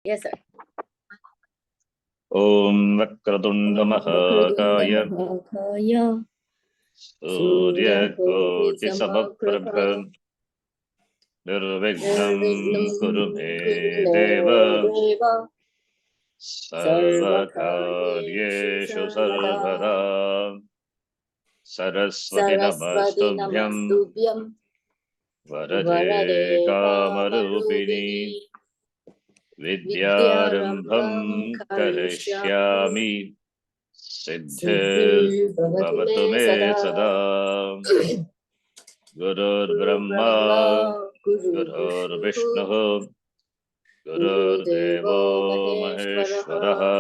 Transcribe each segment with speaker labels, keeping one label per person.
Speaker 1: Yes, sir.
Speaker 2: Om Vakratunda Mahakaya Surya Koti Samaprabha Nirvignam Kuru Me Deva Sarvakaryeshu Sarvada Saraswati Namastubhyam Varade Kamarupini Vidyarambham Karishyami Siddhir Bhavatu Me Sada Gurur Brahma Gurur Vishnu Gurur Devo Maheshwaraha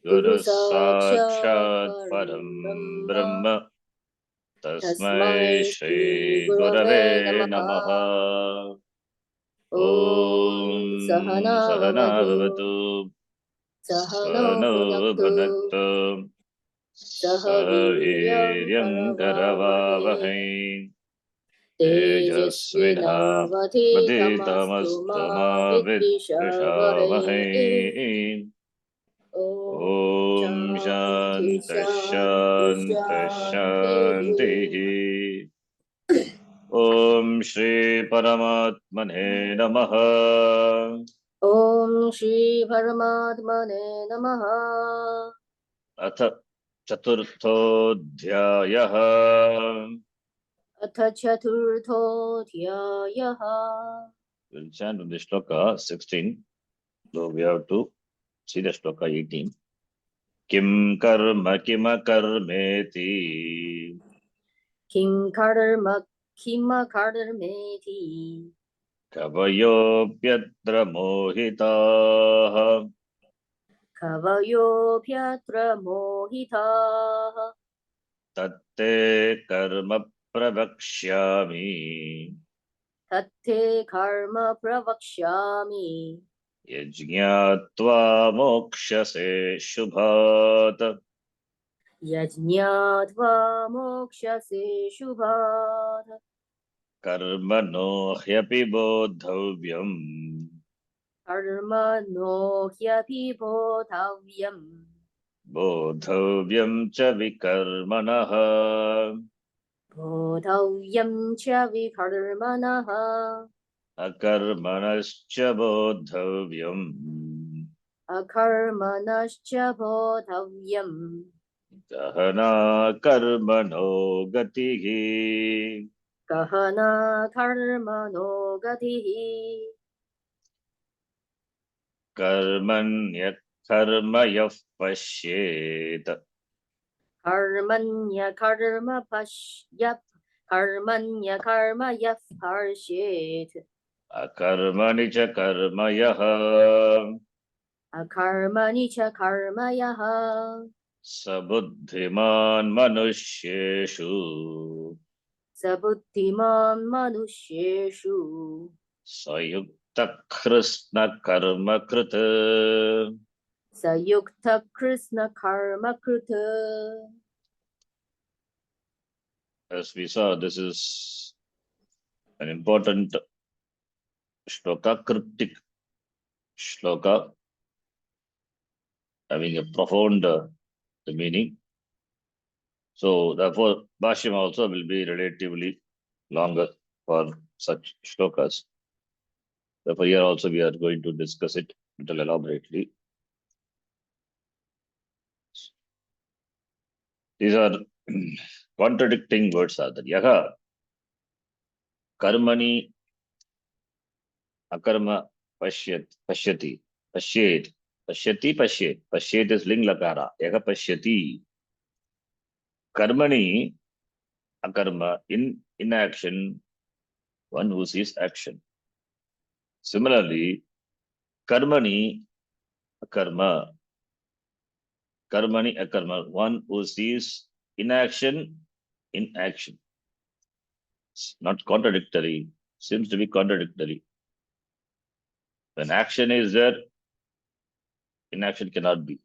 Speaker 2: Guru Sakshat Param Brahma Tasmai Shri Gurave Namaha. Om Sahana Bhavatu Sahano Bhunaktu Sahaviryam Karavavahai Tejasvinavaditamastu ma vidvishavahai. Om Shanti Shanti Shanti. Om Shri Paramatmane Namaha.
Speaker 1: Om Shri Paramatmane Namaha.
Speaker 2: Atha Chaturthodhyayaha.
Speaker 1: Atha Chaturthodhyayaha.
Speaker 2: We'll chant on the shloka 16. So we have to see the shloka 18. Kim karma kima karmeti.
Speaker 1: Kim karma kima karmeti.
Speaker 2: Kavayopyatra mohitaha.
Speaker 1: Kavayopyatra mohitaha.
Speaker 2: Tatte karma pravakshyami.
Speaker 1: Tatte karma pravakshyami.
Speaker 2: Yajñatva mokshase shubhat.
Speaker 1: Yajñatva mokshase shubhat.
Speaker 2: Karmano hyapi bodhavyam.
Speaker 1: Karmano hyapi bodhavyam.
Speaker 2: Bodhavyam cha vikarmanaha.
Speaker 1: Bodhavyam cha vikarmanaha.
Speaker 2: Akarmanascha bodhavyam.
Speaker 1: Akarmanascha bodhavyam.
Speaker 2: Gahana karmano gatihi.
Speaker 1: Gahana karmano gatihi.
Speaker 2: Karmanya karmayah pashyet.
Speaker 1: Karmanya karma pashyat. Karmanya karma yaf parshet.
Speaker 2: Akarmani cha karmayah.
Speaker 1: Akarmani cha karmayaha.
Speaker 2: Sabuddhiman manusyeshu.
Speaker 1: Sabuddhiman manushyeshu.
Speaker 2: Sayukta krishna karma krita.
Speaker 1: Sayukta Krishna karma kruta.
Speaker 2: As we saw, this is an important shloka, cryptic shloka, having a profound meaning. So therefore, Bhashyam also will be relatively longer for such shlokas. Therefore, here also we are going to discuss it a little elaborately. These are contradicting words are there. Yaha karmani akarma pashyati. Pashyet. Pashyet is ling lakara. Yaha pashyati. Karmani akarma, in inaction, one who sees action. Similarly, karmani akarma, one who sees inaction in action. It's not contradictory, seems to be contradictory. When action is there, inaction cannot be.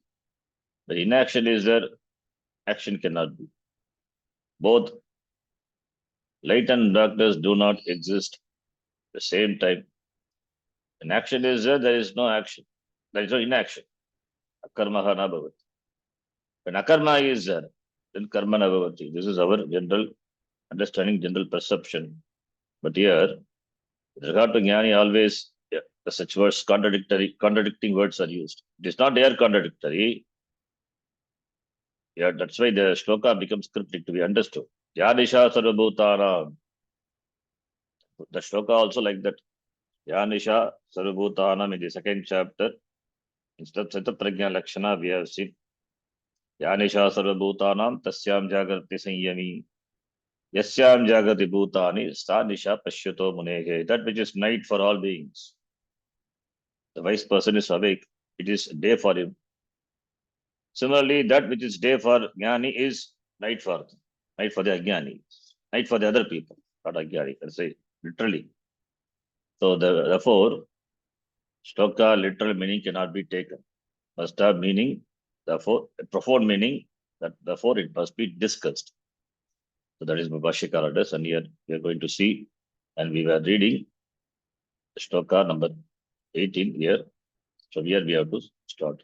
Speaker 2: When inaction is there, action cannot be. Both light and darkness do not exist at the same time. When action is there is no action. There is no inaction. Akarmaha na bhavati. When akarma is there, then karma na bhavati. This is our general understanding, general perception. But here, with regard to jnani, always the such words contradicting words are used. It is not there contradictory. Yeah, that's why the shloka becomes cryptic to be understood. Yanisha sarvabhutana. The shloka also like that. Yanisha sarvabhutanam in the second chapter. Instead of Sata Prajna Lakshana, we have seen Yanisha sarvabhutanam tasyam jagrati sanyami. Yasyam jagrati bhutani sta nisha pashyato munege. That which is night for all beings. The wise person is awake. It is day for him. Similarly, that which is day for Jnani is night for them. Night for the Ajnani. Night for the other people. Not Ajnani, per se. Literally. So therefore, shloka literal meaning cannot be taken. Must have meaning, therefore, a profound meaning, that therefore it must be discussed. So that is Bhashikara address, and here we are going to see, and we were reading shloka number 18 here. So here we have to start.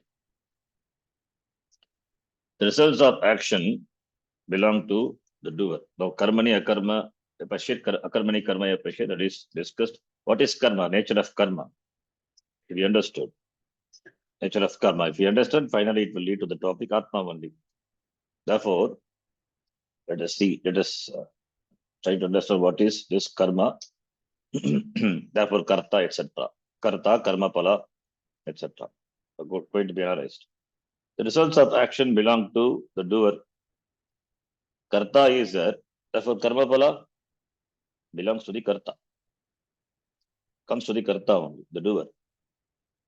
Speaker 2: The results of action belong to the doer. Now, karmani akarma, akarmani karma apashya, that is discussed. What is karma? Nature of karma. If you understood, nature of karma. If you understand, finally it will lead to the topic Atma only. Therefore, let us see, let us try to understand what is this karma. Therefore, karta, etc. Karta, karma pala, etc. Going to be analyzed. The results of action belong to the doer. Karta is there. Therefore, karma pala belongs to the karta. Comes to the karta only, the doer.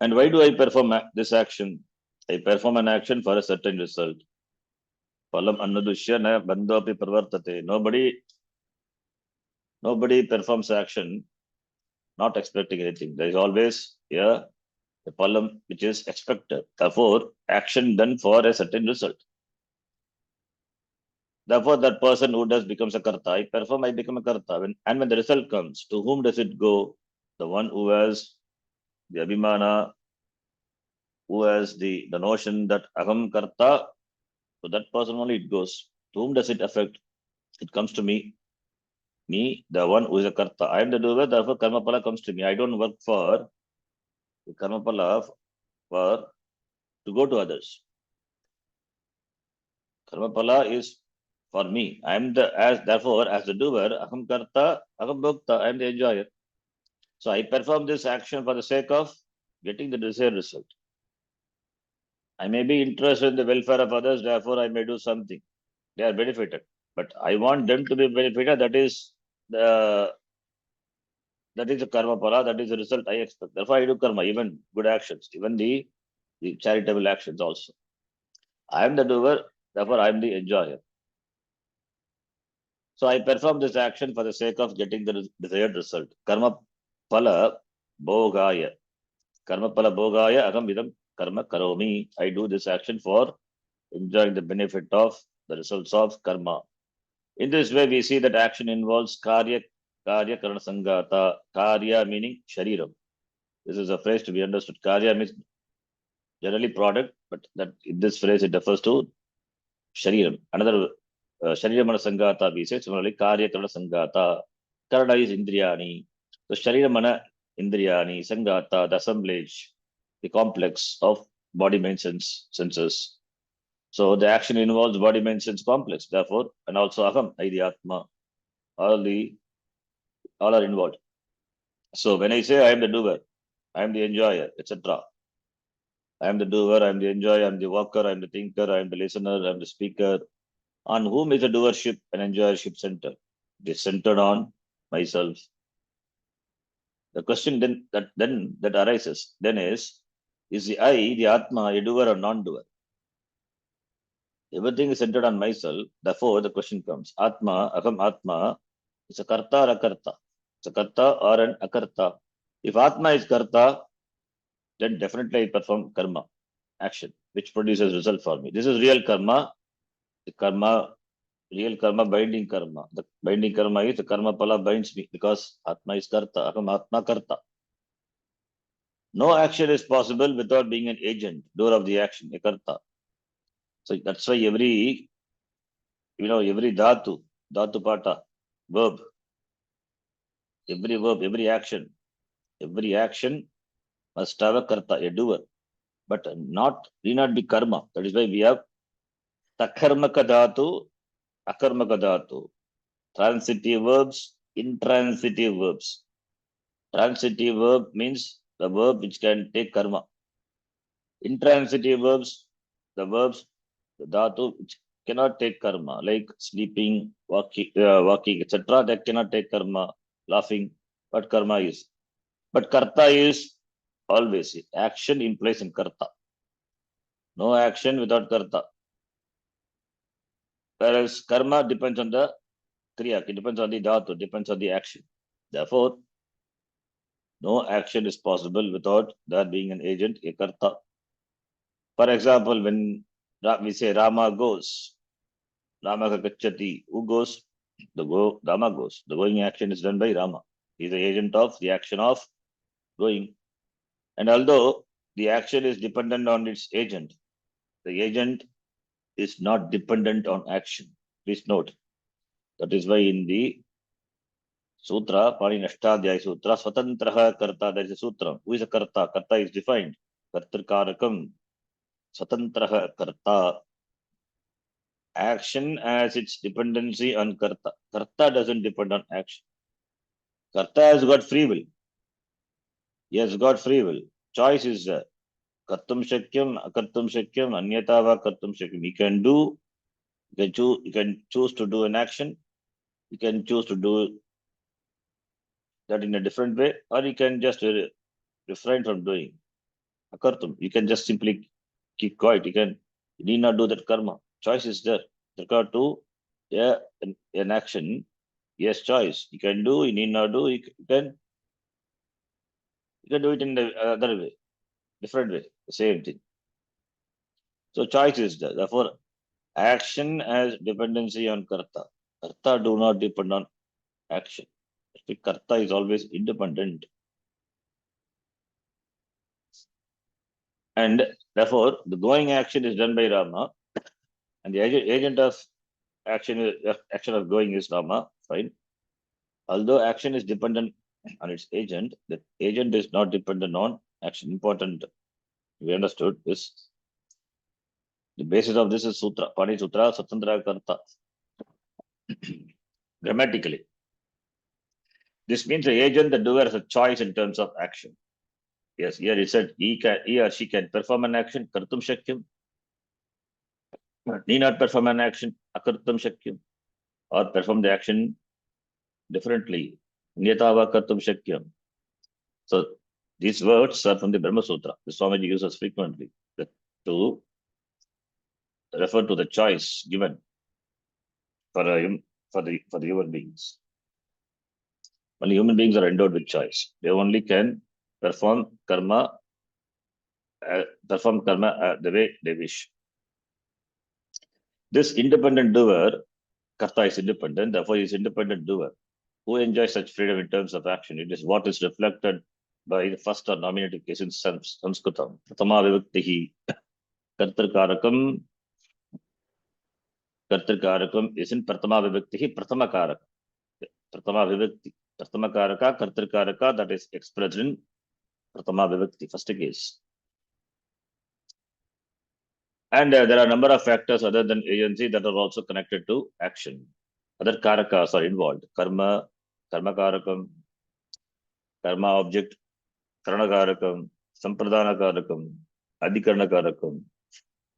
Speaker 2: And why do I perform this action? I perform an action for a certain result. Palam annadushya na bandhapi pravartate. Nobody performs action not expecting anything. There is always a palam which is expected. Therefore, action done for a certain result. Therefore, that person who does becomes a karta. I perform, I become a karta. And when the result comes, to whom does it go? The one who has the abhimana, who has the notion that aham karta, to that person only it goes. To whom does it affect? It comes to me. Me, the one who is a karta. I am the doer, therefore karma pala comes to me. I don't work for the karma pala for to go to others. Karma pala is for me. I am therefore as the doer, aham karta, aham bhokta, I am the enjoyer. So I perform this action for the sake of getting the desired result. I may be interested in the welfare of others, therefore I may do something. They are benefited. But I want them to be benefited. That is the karma pala, that is the result I expect. Therefore, I do karma, even good actions, even the charitable actions also. I am the doer, therefore I am the enjoyer. So I perform this action for the sake of getting the desired result. Karma pala bhogaya. Karma pala bhogaya aham vidam karma karomi. I do this action for enjoying the benefit of the results of karma. In this way, we see that action involves karya karana sangata. Karya meaning shariram. This is a phrase to be understood. Karya means generally product, but that in this phrase it refers to shariram. Another shariramana sangata we say. Similarly, karya karana sangata. Karana is indriyani. So shariramana indriyani sangata, the assemblage, the complex of body, mind, senses. So the action involves body, mind, sense complex. Therefore, and also aham, I the atma, all are involved. So when I say I am the doer, I am the enjoyer, etc. I am the doer, I am the enjoyer, I am the worker, I am the thinker, I am the listener, I am the speaker. On whom is the doership and enjoyership centered? It is centered on myself. The question that arises then is the I, the atma, a doer or non-doer? Everything is centered on myself. Therefore, the question comes: Atma, aham atma, is a karta or akarta? It's a karta or an akarta? If atma is karta, then definitely I perform karma, action, which produces result for me. This is real karma. The karma, real karma, binding karma. The binding karma is the karma pala binds me because atma is karta. Aham atma karta. No action is possible without being an agent, doer of the action, a karta. So that's why every dhatu pata, verb, every action must have a karta, a doer, but need not be karma. That is why we have takarmaka dhatu, akarmaka dhatu, transitive verbs, intransitive verbs. Transitive verb means the verb which can take karma. Intransitive verbs, the verbs, the dhatu which cannot take karma, like sleeping, walking, etc. That cannot take karma, laughing, but karma is. But karta is always. Action implies in karta. No action without karta. Whereas karma depends on the kriya, it depends on the dhatu, depends on the action. Therefore, no action is possible without there being an agent, a karta. For example, when we say Rama goes, Rama gachati, who goes? Rama goes. The going action is done by Rama. He is the agent of the action of going. And although the action is dependent on its agent, the agent is not dependent on action. Please note. That is why in the Sutra, Parinashtadhyaya Sutra, Swatantraha Karta, there is a sutra. Who is a Karta? Karta is defined. Kartrikarakam, Swatantraha Karta. Action as its dependency on Karta. Karta doesn't depend on action. Karta has got free will. He has got free will. Choice is there. Kartum Shakyam, Akartum Shakyam, Anyatava Kartum Shakyam. He can do, you can choose to do an action. You can choose to do that in a different way, or you can just refrain from doing. Akartum. You can just simply keep quiet. You need not do that karma. Choice is there. Regard to an action. Yes, choice. You can do, you need not do, you can do it in the other way, different way, the same thing. So choice is there. Therefore, action has dependency on karta. Karta do not depend on action. Karta is always independent. And therefore, the going action is done by Rama, and the agent of action of going is Rama, fine. Although action is dependent on its agent, the agent is not dependent on action. Important, we understood this. The basis of this is Sutra, Pani Sutra, Satantra Karta. Grammatically. This means the agent, the doer, has a choice in terms of action. Yes, here he said he or she can perform an action, Kartum Shakyam. Need not perform an action, Akartum Shakyam. Or perform the action differently. Nyatava Kartum Shakyam. So these words are from the Brahma Sutra. The Swamiji uses frequently to refer to the choice given for the human beings. Only human beings are endowed with choice. They only can perform karma the way they wish. This independent doer, karta is independent, therefore he is independent doer. Who enjoys such freedom in terms of action? It is what is reflected by the first or nominative case in Sanskritam. Pratama vivaktihi kartrikarakam. Kartrikarakam is in Pratama vivaktihi Pratama karaka. Pratama vivakti. Pratama karaka, kartrikaraka, that is expressed in Pratama vivakti, first case. And there are a number of factors other than agency that are also connected to action. Other karakas are involved. Karma, karma karakam, karma object, karana karakam, sampradana karakam, adhikarana karakam,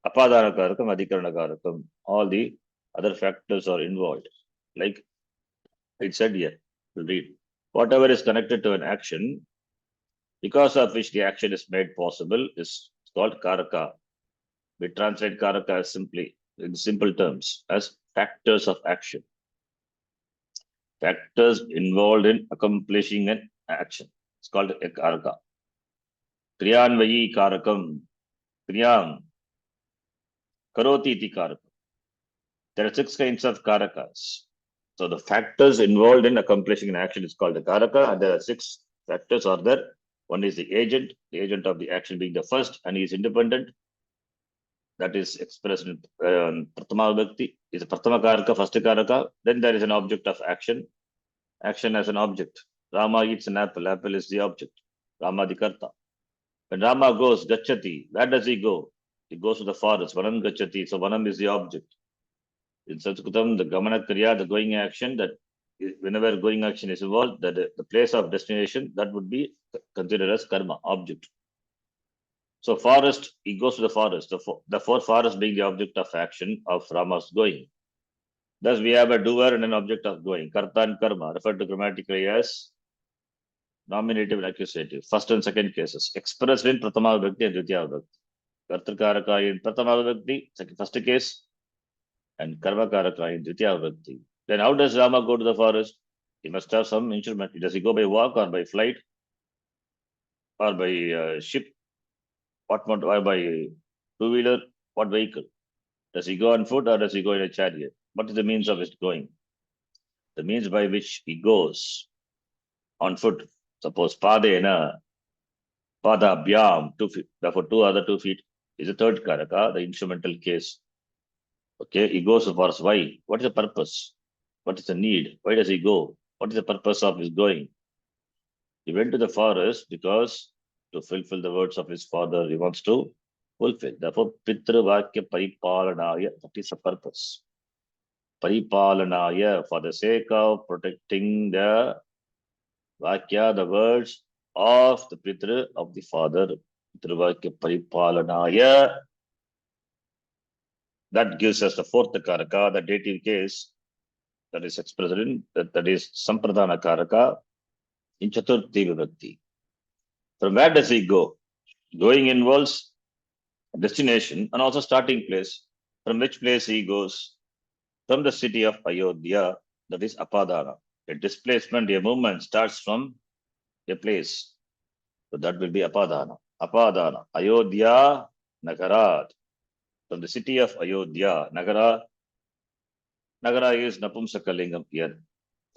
Speaker 2: apadana karakam, adhikarana karakam. All the other factors are involved. Like it said here, we'll read. Whatever is connected to an action, because of which the action is made possible, is called karaka. We translate karaka as simply, in simple terms, as factors of action. Factors involved in accomplishing an action. It's called a karaka. Kriyanvayi karakam. Kriyam. Karoti iti karakam. There are 6 kinds of karakas. So the factors involved in accomplishing an action is called a karaka, and there are 6 factors are there. One is the agent of the action being the first, and he is independent. That is expressed in Pratama Vibhakti, is a Pratama Karaka, first Karaka. Then there is an object of action. Action as an object. Rama eats an apple. Apple is the object. Rama the Karta. When Rama goes, Gachati, where does he go? He goes to the forest. Vanam Gachati. So Vanam is the object. In Sanskritam, the Gamana Kriya, the going action, that whenever going action is involved, that the place of destination, that would be considered as karma, object. So forest, he goes to the forest. The forest being the object of action of Rama's going. Thus, we have a doer and an object of going. Karta and karma, referred to grammatically as nominative and accusative. First and second cases. Expressed in Pratama Vibhakti and Dvitiya Vibhakti. Kartakaraka in Pratama Vibhakti, first case, and Karmakaraka in Dvitiya Vibhakti. Then how does Rama go to the forest? He must have some instrument. Does he go by walk or by flight or by ship? What or by two-wheeler? What vehicle? Does he go on foot or does he go in a chariot? What is the means of his going? The means by which he goes on foot. Suppose Padena, Pada Byam, 2 feet. Therefore, 2 feet is the third Karaka, the instrumental case. Okay, he goes to forest. Why? What is the purpose? What is the need? Why does he go? What is the purpose of his going? He went to the forest because to fulfill the words of his father, he wants to fulfill. Therefore, Pitru Vakya Paripalanaya, that is the purpose. Paripalanaya, for the sake of protecting the Vakya, the words of the Pitru, of the father. Pitru Vakya Paripalanaya. That gives us the fourth Karaka, the dative case, that is expressed in, that is Sampradana Karaka in Chaturthi Vibhakti. From where does he go? Going involves destination and also starting place. From which place he goes? From the city of Ayodhya, that is Apadana. A displacement, a movement starts from a place. So that will be Apadana. Apadana. Ayodhya Nagarat. From the city of Ayodhya, Nagara is Napumsakalingam here.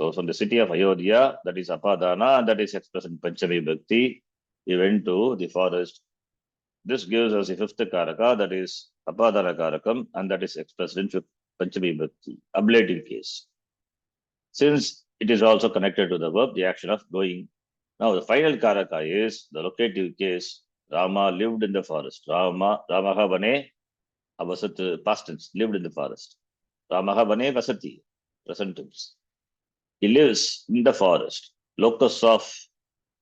Speaker 2: So from the city of Ayodhya, that is Apadana, and that is expressed in Panchami Bhakti. He went to the forest. This gives us a fifth Karaka, that is Apadana Karakam, and that is expressed in Panchami Bhakti, ablative case. Since it is also connected to the verb, the action of going. Now the final Karaka is the locative case. Rama lived in the forest. Ramaha Vane Avasat, past tense, lived in the forest. Ramaha Vane Vasati, present tense. He lives in the forest. Locus of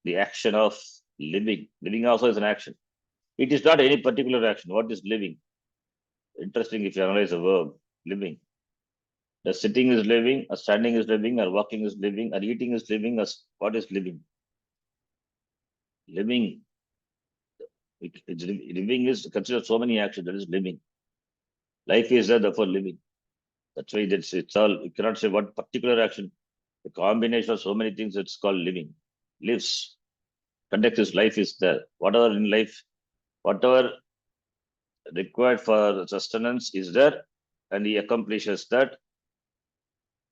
Speaker 2: the action of living. Living also is an action. It is not any particular action. What is living? Interesting if you analyze the verb, living. The sitting is living, or standing is living, or walking is living, or eating is living, or what is living? Living. Living is considered so many actions. That is living. Life is there, therefore living. That's why it's all, you cannot say what particular action. The combination of so many things, it's called living. Lives. Context is life is there. Whatever in life, whatever required for sustenance is there, and he accomplishes that,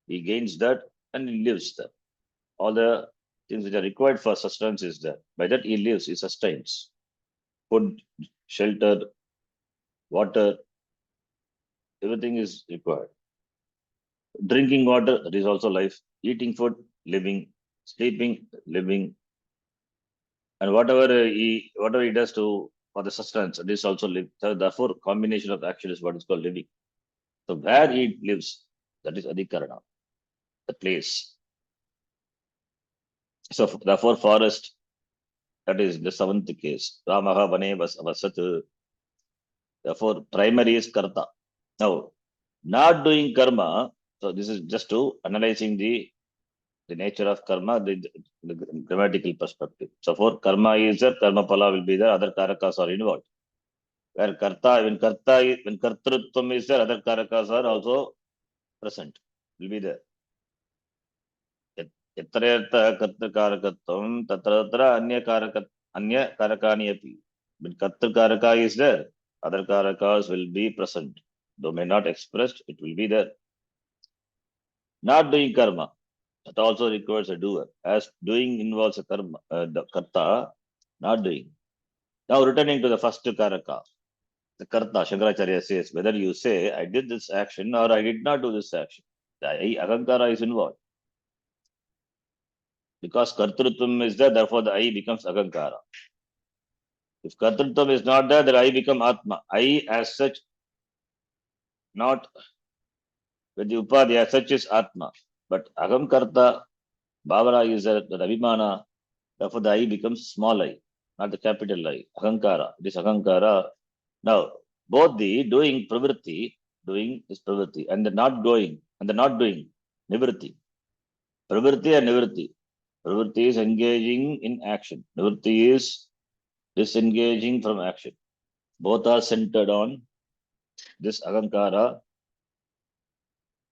Speaker 2: he gains that, and he lives there. All the things which are required for sustenance is there. By that he lives, he sustains. Food, shelter, water, everything is required. Drinking water, that is also life. Eating food, living. Sleeping, living. And whatever he does for the sustenance, it is also live. So therefore, combination of action is what is called living. So where he lives, that is Adhikarana, the place. So therefore, forest, that is the seventh case. Ramaha Vane Vasat. Therefore, primary is Karta. Now, not doing karma, so this is just to analyzing the nature of karma, the grammatical perspective. So for karma is there, karma pala will be there, other karakas are involved. Where when kartrutvam is there, other karakas are also present, will be there. Yatra kartru karakatvam, tatra anya karakani api. When kartru karaka is there, other karakas will be present. Though may not expressed, it will be there. Not doing karma, that also requires a doer. As doing involves a karma, the karta, not doing. Now returning to the first karaka, the karta, Shankaracharya says, whether you say, I did this action or I did not do this action, the I, Agankara is involved. Because kartrutvam is there, therefore the I becomes Agankara. If kartrutvam is not there, then I become Atma. I as such, not with the Upadhi as such is Atma. But Agamkarta, Bhavana is there, the Abhimana, therefore the I becomes small I, not the capital I. Ahankara, it is Ahankara. Now, both the doing pravritti, doing is pravritti, and the not going, and the not doing, nivritti. Pravritti and nivritti. Pravritti is engaging in action. Nivritti is disengaging from action. Both are centered on this Ahankara.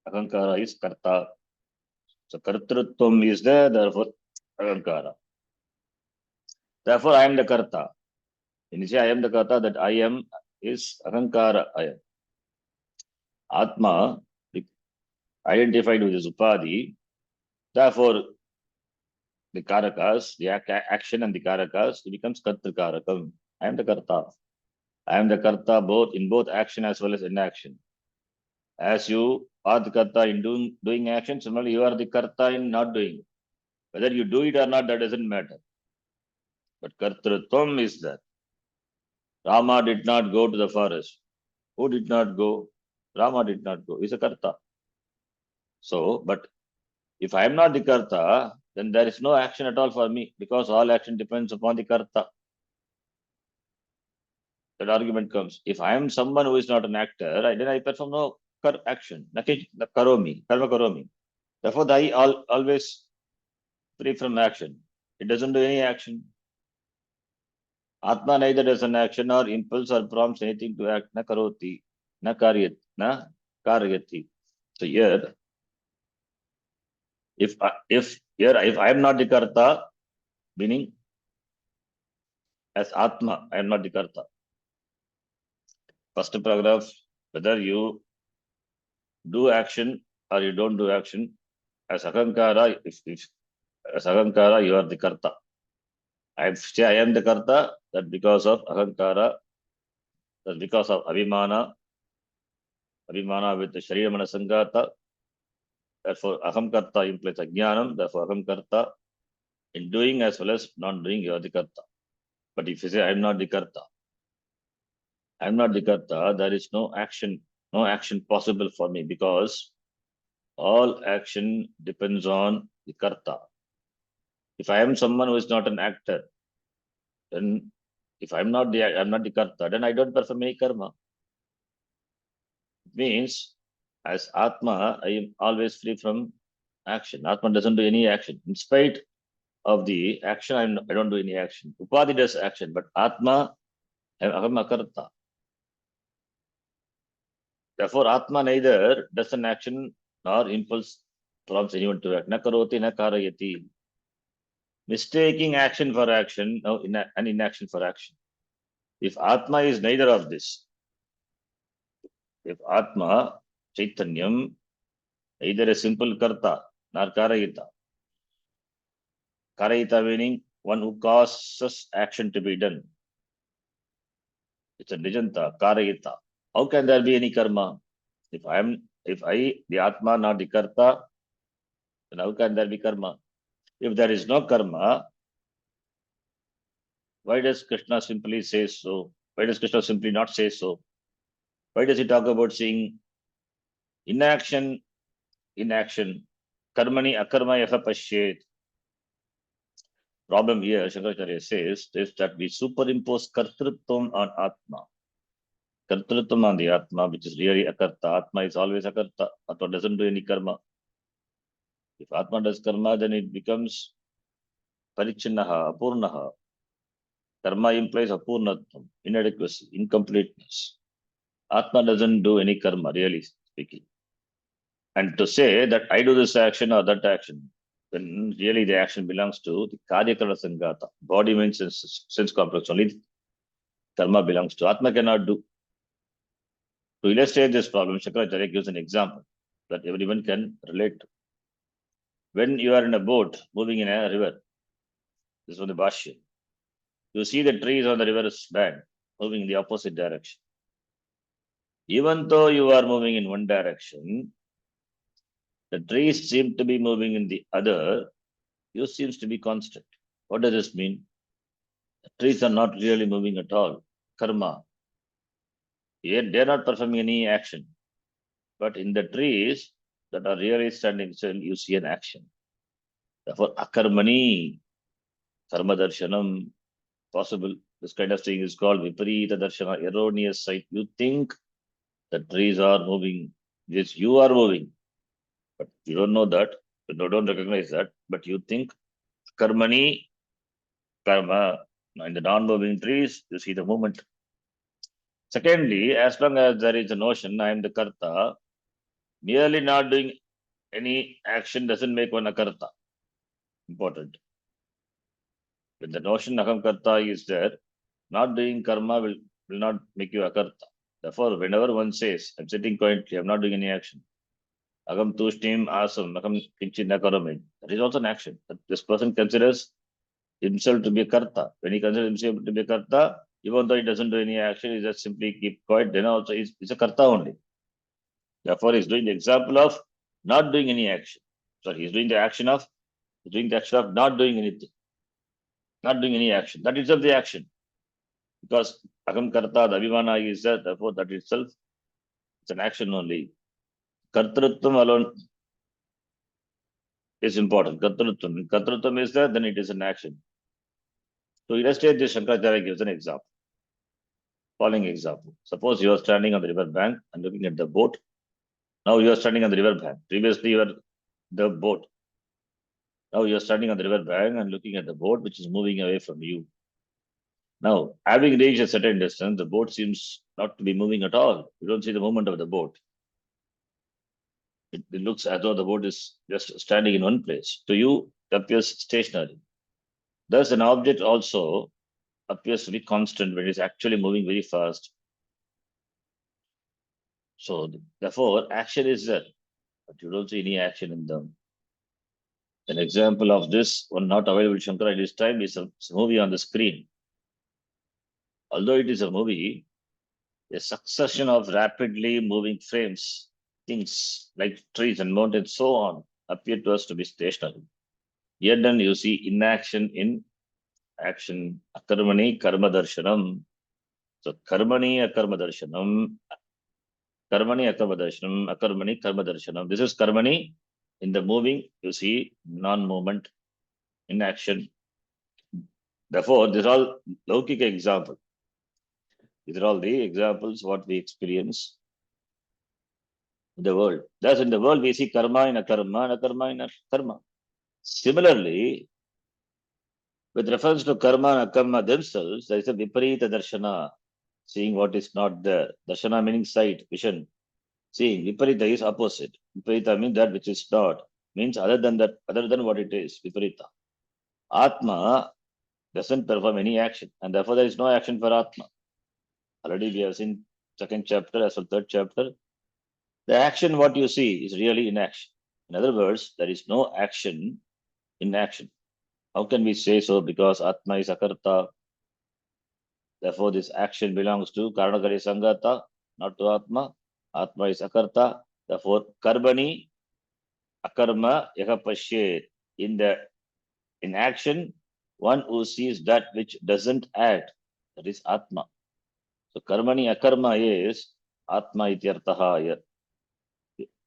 Speaker 2: Ahankara is Karta. So Kartrutvam is there, therefore Ahankara. Therefore, I am the Karta. When you say I am the Karta, that I am is Ahankara I am. Atma, identified with his Upadhi, therefore the Karakas, the action and the Karakas, it becomes Karta Karakam. I am the Karta. I am the Karta both in both action as well as inaction. As you are the Karta in doing action, similarly you are the Karta in not doing. Whether you do it or not, that doesn't matter. But Kartrutvam is there. Rama did not go to the forest. Who did not go? Rama did not go. He's a Karta. So, but if I am not the Karta, then there is no action at all for me because all action depends upon the Karta. That argument comes. If I am someone who is not an actor, then I perform no action. Karomi, karma karomi. Therefore, the I always free from action. It doesn't do any action. Atma neither does an action or impulse or prompts anything to act. Na karoti, na karyat, na karyati. So here, if I am not the karta, meaning as Atma, I am not the karta. First paragraph, whether you do action or you don't do action, as Ahankara, if as Ahankara, you are the karta. I say I am the karta, that because of Ahankara, that because of Abhimana with the Sharira Manasangata, therefore Aham Karta implies Ajnanam, therefore Aham Karta, in doing as well as not doing, you are the karta. But if you say I am not the karta, there is no action possible for me because all action depends on the karta. If I am someone who is not an actor, then if I'm not the karta, then I don't perform any karma. It means as Atma, I am always free from action. Atma doesn't do any action. In spite of the action, I don't do any action. Upadhi does action, but Atma, I am a karta. Therefore, Atma neither does an action nor impulse prompts anyone to act. Na karoti, na karayati. Mistaking action for action, no, and inaction for action. If Atma is neither of this, if Atma, Chaitanyam, either a simple karta nor karayita. Karayita meaning one who causes action to be done. It's a nijanta, karayita. How can there be any karma? If I, the Atma, not the karta, then how can there be karma? If there is no karma, why does Krishna simply say so? Why does Krishna simply not say so? Why does he talk about seeing inaction, karmani akarma yaha pashyet? Problem here, Shankaracharya says, is that we superimpose kartrutvam on Atma. Kartrutvam on the Atma, which is really akarta. Atma is always akarta. Atma doesn't do any karma. If Atma does karma, then it becomes parichinnaha, apurnaha. Karma implies apurnatvam, inadequacy, incompleteness. Atma doesn't do any karma, really speaking. And to say that I do this action or that action, then really the action belongs to the Karyakara Sangata. Body means sense complex. Only karma belongs to. Atma cannot do. To illustrate this problem, Shankaracharya gives an example that everyone can relate to. When you are in a boat moving in a river, this is from the Bhashya. You see the trees on the river's bank moving in the opposite direction. Even though you are moving in one direction, the trees seem to be moving in the other. You seems to be constant. What does this mean? The trees are not really moving at all. Karma. Yet they are not performing any action. But in the trees that are really standing still, you see an action. Therefore, akarmani, karma darshanam, possible. This kind of thing is called viparita darshana, erroneous sight. You think the trees are moving. Yes, you are moving. But you don't know that. You don't recognize that. But you think karmani, karma. In the non-moving trees, you see the movement. Secondly, as long as there is a notion, I am the karta, merely not doing any action doesn't make one a karta. Important. When the notion aham karta is there, not doing karma will not make you a karta. Therefore, whenever one says, I'm sitting quietly, I'm not doing any action. Agam tushtim asam, agam kinchi nakarami. That is also an action. This person considers himself to be a karta. When he considers himself to be a karta, even though he doesn't do any action, he just simply keep quiet, then also he's a karta only. Therefore, he's doing the example of not doing any action. Sorry, he's doing the action of not doing anything, not doing any action. That itself the action. Because Aham Karta, the Abhimana is there, therefore that itself it's an action only. Kartrutvam alone is important. Kartrutvam is there, then it is an action. To illustrate this, Shankaracharya gives an example. Following example. Suppose you are standing on the river bank and looking at the boat. Now you are standing on the river bank. Previously you were the boat. Now you are standing on the river bank and looking at the boat which is moving away from you. Now, having reached a certain distance, the boat seems not to be moving at all. You don't see the movement of the boat. It looks as though the boat is just standing in one place. To you, it appears stationary. Thus, an object also appears to be constant when it is actually moving very fast. So, therefore, action is there, but you don't see any action in them. An example of this, one not available Shankara at this time, is a movie on the screen. Although it is a movie, a succession of rapidly moving frames, things like trees and mountains, so on, appear to us to be stationary. Yet then you see inaction in action. Akarmani karma darshanam. So karmani akarma darshanam. Karmani akarma darshanam. Akarmani karma darshanam. This is karmani. In the moving, you see non-movement, inaction. Therefore, these are all Laukika examples. These are all the examples what we experience in the world. Thus, in the world, we see karma in akarma and akarma in karma. Similarly, with reference to karma and akarma themselves, there is a viparita darshana, seeing what is not there. Darshana meaning sight, vision. Seeing viparita is opposite. Viparita means that which is not, means other than that, other than what it is, viparita. Atma doesn't perform any action, and therefore there is no action for Atma. Already we have seen second chapter as well third chapter. The action what you see is really inaction. In other words, there is no action in action. How can we say so? Because Atma is akarta. Therefore, this action belongs to Karanakari Sangata, not to Atma. Atma is akarta. Therefore, karmani, akarma, yakapashyet. In action, one who sees that which doesn't act, that is Atma. So, karmani, akarma is Atma ityartaha here.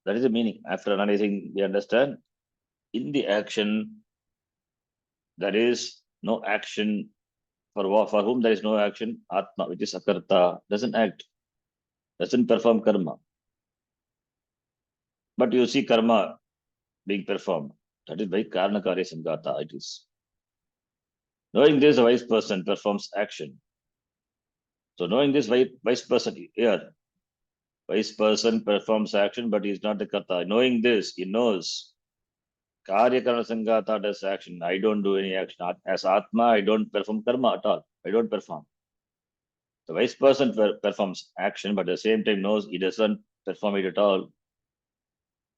Speaker 2: That is the meaning. After analyzing, we understand in the action, there is no action for whom there is no action. Atma, which is akarta, doesn't act, doesn't perform karma. But you see karma being performed. That is by Karanakari Sangata. It is. Knowing this, a wise person performs action. So knowing this wise person here, wise person performs action, but he is not the karta. Knowing this, he knows Karyakarana Sangata does action. I don't do any action. As Atma, I don't perform karma at all. I don't perform. The wise person performs action, but at the same time knows he doesn't perform it at all.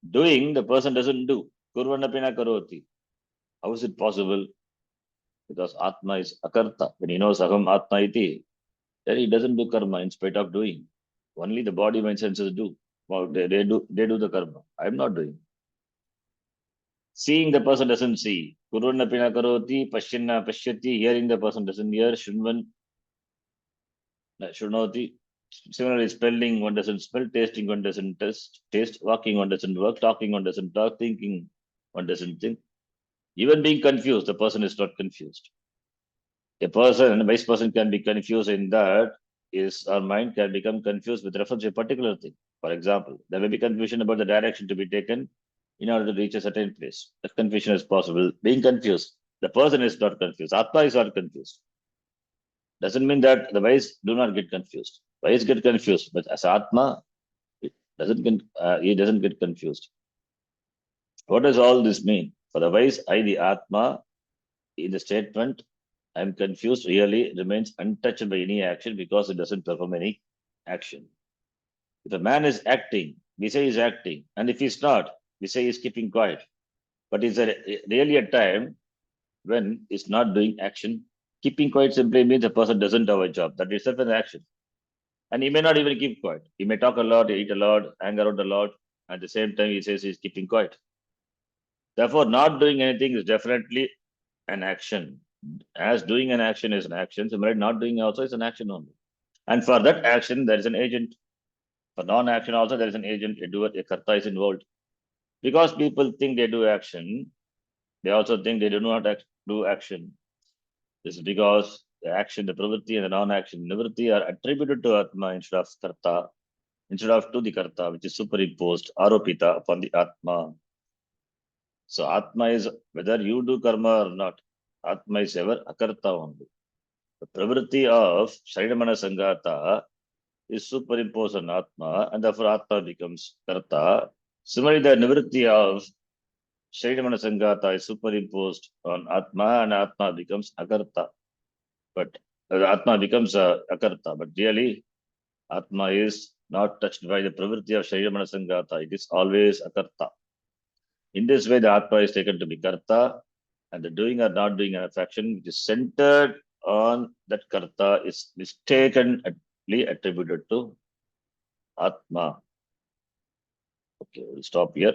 Speaker 2: Doing, the person doesn't do. Kurvanapina karoti. How is it possible? Because Atma is akarta. When he knows Aham Atma iti, then he doesn't do karma in spite of doing. Only the body, mind, senses do. Well, they do the karma. I'm not doing. Seeing the person doesn't see. Kuruna pina karoti, pashyana pashyati. Hearing the person doesn't hear. Shunvan shunoti. Similarly, spelling one doesn't spell, tasting one doesn't taste, walking one doesn't walk, talking one doesn't talk, thinking one doesn't think. Even being confused, the person is not confused. A person, a wise person can be confused in that his or mind can become confused with reference to a particular thing. For example, there may be confusion about the direction to be taken in order to reach a certain place. That confusion is possible. Being confused, the person is not confused. Atma is not confused. Doesn't mean that the wise do not get confused. Wise get confused, but as Atma, he doesn't get confused. What does all this mean? For the wise, I, the Atma, in the statement, I am confused, really remains untouched by any action because it doesn't perform any action. If a man is acting, we say he's acting. And if he's not, we say he's keeping quiet. But is there really a time when he's not doing action? Keeping quiet simply means a person doesn't have a job. That itself is an action. And he may not even keep quiet. He may talk a lot, eat a lot, hang around a lot. At the same time, he says he's keeping quiet. Therefore, not doing anything is definitely an action. As doing an action is an action, similarly, not doing also is an action only. And for that action, there is an agent. For non-action also, there is an agent, a doer, a karta is involved. Because people think they do action, they also think they do not do action. This is because the action, the pravritti and the non-action nivritti are attributed to Atma instead of karta, instead of to the karta, which is superimposed, aropita upon the Atma. So Atma is, whether you do karma or not, Atma is ever akarta only. The pravritti of Sharidamana Sangata is superimposed on Atma, and therefore Atma becomes karta. Similarly, the nivritti of Sharidamana Sangata is superimposed on Atma, and Atma becomes akarta. But Atma becomes akarta. But really, Atma is not touched by the pravritti of Sharidamana Sangata. It is always akarta. In this way, the Atma is taken to be karta, and the doing or not doing an action which is centered on that karta is mistakenly attributed to Atma. Okay, we'll stop here.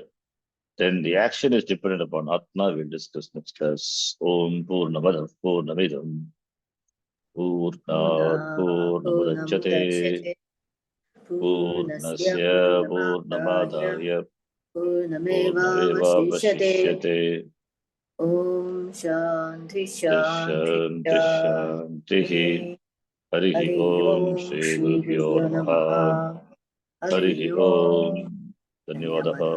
Speaker 2: Then the action is dependent upon Atma. We'll discuss next class. Om Purnamada Purnamidam Purnat Purnamudachyate
Speaker 1: Purnasya
Speaker 2: Purnasya
Speaker 1: Purnamadaya
Speaker 2: Purnamadaya
Speaker 1: Purnamevavashishyate.
Speaker 2: Purnamevavashishyate.
Speaker 1: Om Shanti Shanti
Speaker 2: Shanti Shanti.
Speaker 1: Shanti.
Speaker 2: Harihi
Speaker 1: Harihi
Speaker 2: Om
Speaker 1: Om
Speaker 2: Shri
Speaker 1: Shri
Speaker 2: Gurubhyo
Speaker 1: Gurubhyo
Speaker 2: Namaha.
Speaker 1: Namaha.
Speaker 2: Harihi
Speaker 1: Harihi
Speaker 2: Om.
Speaker 1: Om.
Speaker 2: Dhanyavadaha.